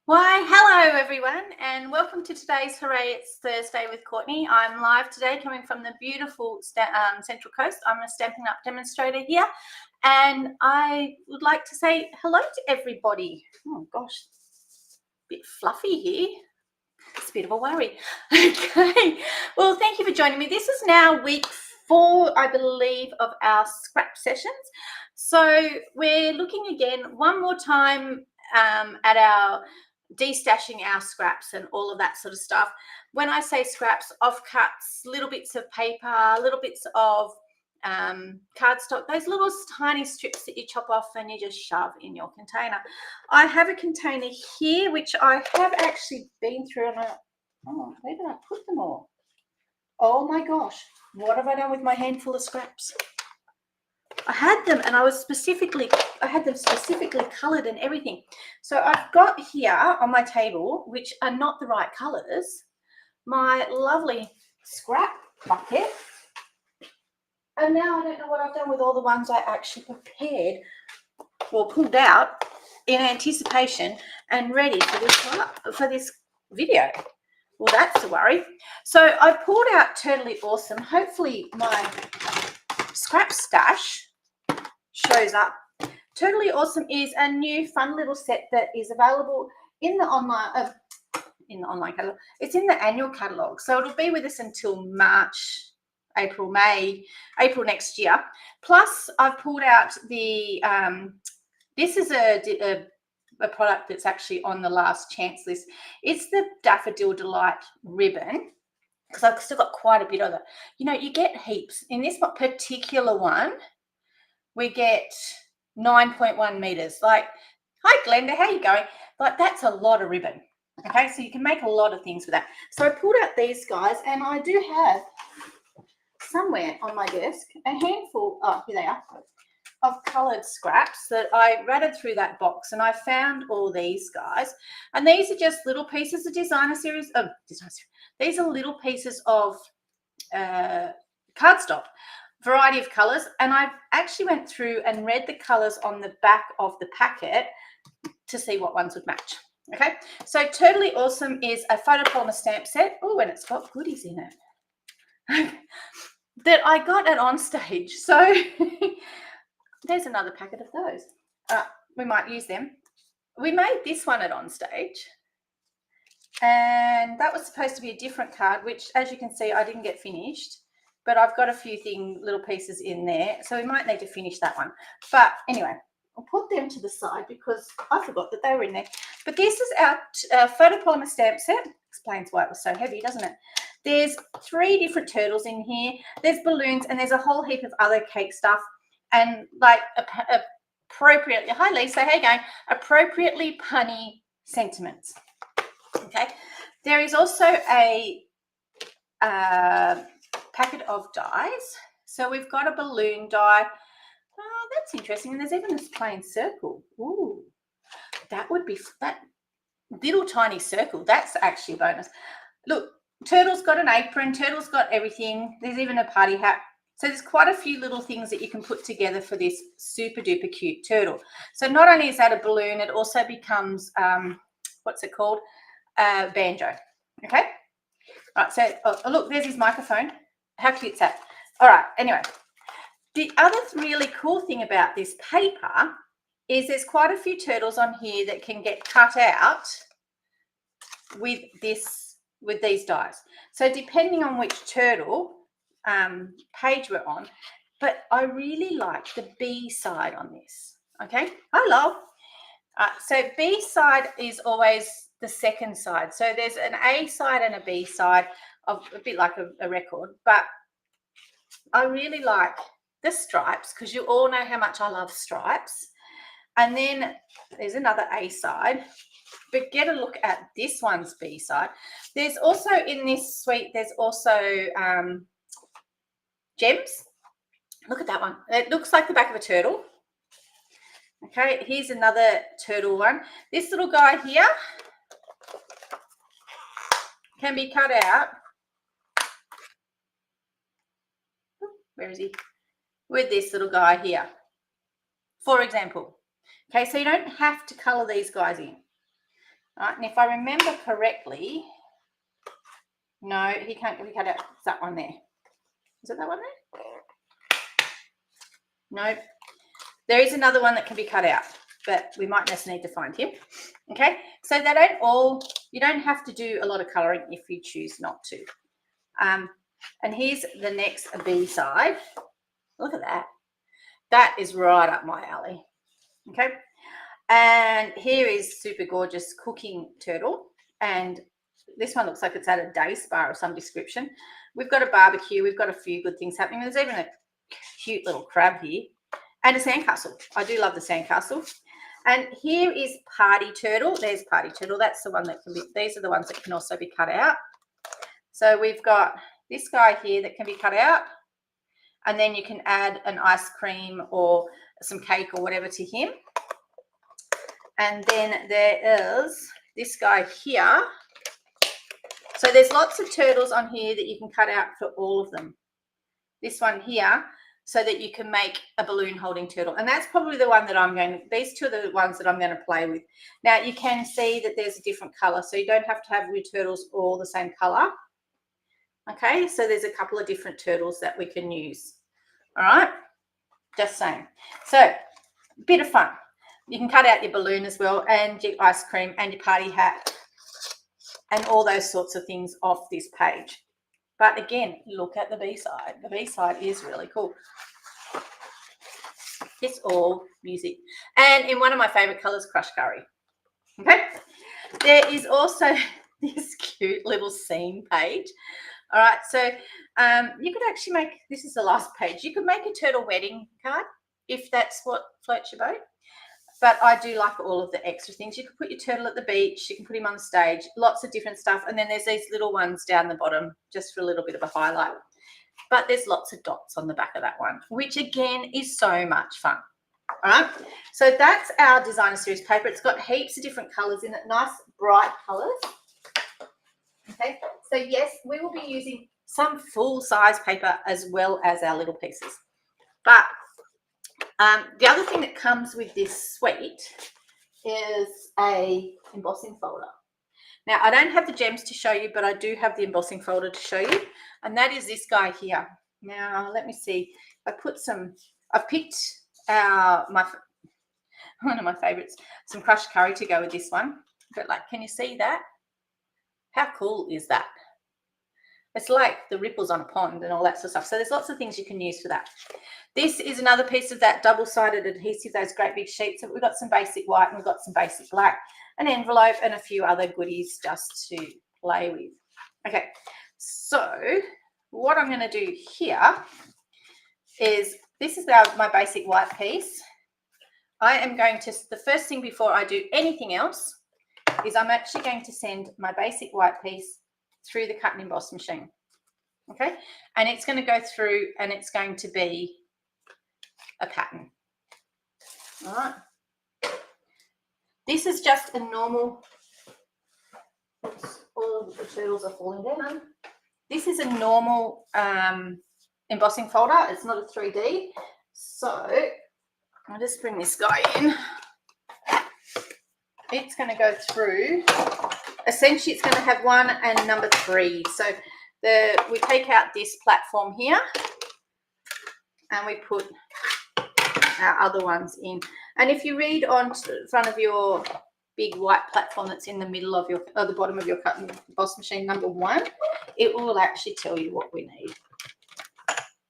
Why, hello everyone, and welcome to today's Hooray, It's Thursday with Courtney. I'm live today coming from the beautiful Central Coast. I'm a Stampin' Up demonstrator here, and I would like to say hello to everybody. Oh gosh, a bit fluffy here. It's a bit of a worry. Okay, well, thank you for joining me. This is now week 4, I believe, of our scrap sessions. So we're looking again one more time at our destashing our scraps and all of that sort of stuff. When I say scraps, offcuts, little bits of paper, little bits of cardstock, those little tiny strips that you chop off and you just shove in your container. I have a container here which I have actually been through, and where did I put them all? Oh my gosh, what have I done with my handful of scraps? I had them and I had them specifically colored and everything. So I've got here on my table, which are not the right colors, my lovely scrap bucket. And now I don't know what I've done with all the ones I actually prepared or pulled out in anticipation and ready for this video. Well, that's a worry. So I pulled out Totally Awesome. Hopefully my scrap stash shows up. Totally Awesome is a new fun little set that is available in the online catalog. It's in the annual catalog, so it'll be with us until March, April next year. Plus, I've pulled out the this is a product that's actually on the last chance list. It's the Daffodil Delight ribbon, because I've still got quite a bit of it. You know, you get heaps. In this particular one, we get 9.1 meters. Like, hi Glenda, how you going? Like, that's a lot of ribbon. Okay, so you can make a lot of things with that. So I pulled out these guys, and I do have somewhere on my desk a handful, oh, here they are, of colored scraps that I ratted through that box, and I found all these guys. And these are just little pieces of these are little pieces of cardstock, variety of colors, and I actually went through and read the colors on the back of the packet to see what ones would match. Okay, so Totally Awesome is a photopolymer stamp set. Oh, and it's got goodies in it that I got at Onstage. So there's another packet of those. We might use them. We made this one at Onstage, and that was supposed to be a different card, which, as you can see, I didn't get finished. But I've got a few little pieces in there, so we might need to finish that one. But anyway, I'll put them to the side because I forgot that they were in there. But this is our photopolymer stamp set. Explains why it was so heavy, doesn't it? There's 3 different turtles in here. There's balloons, and there's a whole heap of other cake stuff. And like appropriately, hi Lisa, how you going? Appropriately punny sentiments. Okay. There is also a packet of dies. So we've got a balloon die. Oh, that's interesting. And there's even this plain circle. Ooh, that would be that little tiny circle. That's actually a bonus. Look, Turtle's got an apron. Turtle's got everything. There's even a party hat. So there's quite a few little things that you can put together for this super duper cute turtle. So not only is that a balloon, it also becomes, what's it called? Banjo. Okay. All right. So oh, look, there's his microphone. How cute's that? All right, anyway, the other really cool thing about this paper is there's quite a few turtles on here that can get cut out with these dies. So depending on which turtle page we're on, but I really like the B side on this. Okay, hello. So B side is always the second side. So there's an A side and a B side, of a bit like a record, but I really like the stripes because you all know how much I love stripes. And then there's another A side, but get a look at this one's B side. There's also in this suite, there's also gems. Look at that one. It looks like the back of a turtle. Okay, here's another turtle one. This little guy here can be cut out. Where is he? With this little guy here, for example. Okay, so you don't have to colour these guys in. All right, and if I remember correctly, no, he can't be cut out. It's that one there. Is it that one there? No. There is another one that can be cut out, but we might just need to find him. Okay, so they don't all, you don't have to do a lot of colouring if you choose not to. And here's the next B side. Look at that. That is right up my alley. Okay, and here is super gorgeous cooking turtle, and this one looks like it's at a day spa of some description. We've got a barbecue, we've got a few good things happening. There's even a cute little crab here and a sandcastle. I do love the sandcastle. And here is party turtle. There's party turtle. That's the one that can be, these are the ones that can also be cut out. So we've got this guy here that can be cut out, and then you can add an ice cream or some cake or whatever to him. And then there is this guy here. So there's lots of turtles on here that you can cut out for all of them. This one here, so that you can make a balloon holding turtle. And that's probably the one that I'm going to, these two are the ones that I'm going to play with. Now you can see that there's a different color, so you don't have to have your turtles all the same color. Okay, so there's a couple of different turtles that we can use. All right, just saying. So, bit of fun. You can cut out your balloon as well, and your ice cream and your party hat and all those sorts of things off this page. But again, look at the B side. The B side is really cool. It's all music. And in one of my favorite colors, crushed curry. Okay. There is also this cute little scene page. All right. So you could actually make, this is the last page. You could make a turtle wedding card if that's what floats your boat. But I do like all of the extra things. You could put your turtle at the beach. You can put him on the stage. Lots of different stuff. And then there's these little ones down the bottom just for a little bit of a highlight. But there's lots of dots on the back of that one, which again is so much fun. All right. So that's our designer series paper. It's got heaps of different colours in it. Nice bright colours. Okay. So yes, we will be using some full size paper as well as our little pieces. But the other thing that comes with this suite is a embossing folder. Now, I don't have the gems to show you, but I do have the embossing folder to show you, and that is this guy here. Now, let me see. I've picked one of my favorites, some crushed curry to go with this one. But like, can you see that? How cool is that? It's like the ripples on a pond and all that sort of stuff. So there's lots of things you can use for that. This is another piece of that double-sided adhesive, those great big sheets. So we've got some basic white and we've got some basic black, an envelope and a few other goodies just to play with. Okay, so what I'm going to do here is, this is my basic white piece. I am going to, the first thing before I do anything else is I'm actually going to send my basic white piece through the cut and emboss machine. Okay, and it's going to go through and it's going to be a pattern. All right, this is just a normal, oops, all of the turtles are falling down. This is a normal embossing folder. It's not a 3D. So I'll just bring this guy in. It's going to go through, essentially it's going to have 1 and number 3. So we take out this platform here and we put our other ones in. And if you read on front of your big white platform that's in the middle of your, or the bottom of your cut and emboss machine, number 1, it will actually tell you what we need.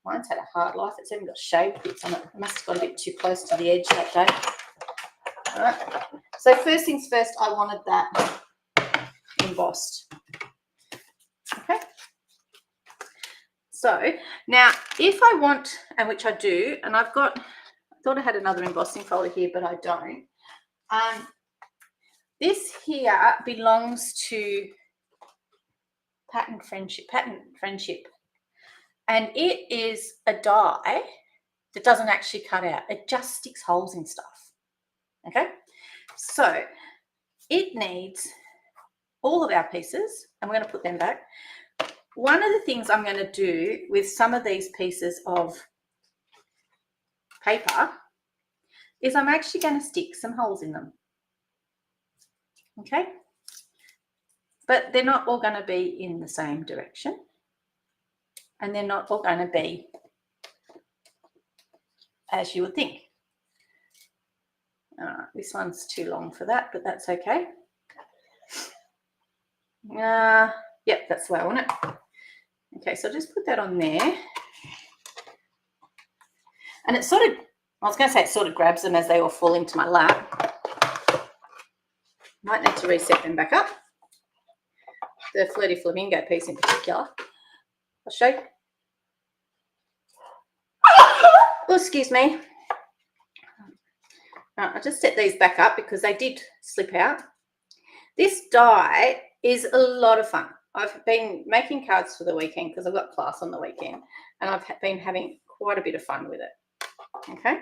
Mine's had a hard life. It's even got shaved bits on it. I must have got a bit too close to the edge that day. All right. So first things first, I wanted that embossed. Okay. So now if I want, and which I do, and I thought I had another embossing folder here, but I don't. This here belongs to Pattern Friendship. And it is a die that doesn't actually cut out. It just sticks holes in stuff. Okay? So it needs all of our pieces, and we're going to put them back. One of the things I'm going to do with some of these pieces of paper is I'm actually going to stick some holes in them. Okay? but they're not all going to be in the same direction, and they're not all going to be as you would think. This one's too long for that, but that's okay. Yep, that's the way I want it. Okay, so I'll just put that on there. And it sort of, I was going to say it sort of grabs them as they all fall into my lap. Might need to reset them back up. The Flirty Flamingo piece in particular. I'll show you. Oh, excuse me. I'll just set these back up because they did slip out. This die is a lot of fun. I've been making cards for the weekend because I've got class on the weekend, and I've been having quite a bit of fun with it. Okay?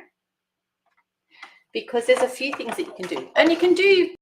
Because there's a few things that you can do. And you can do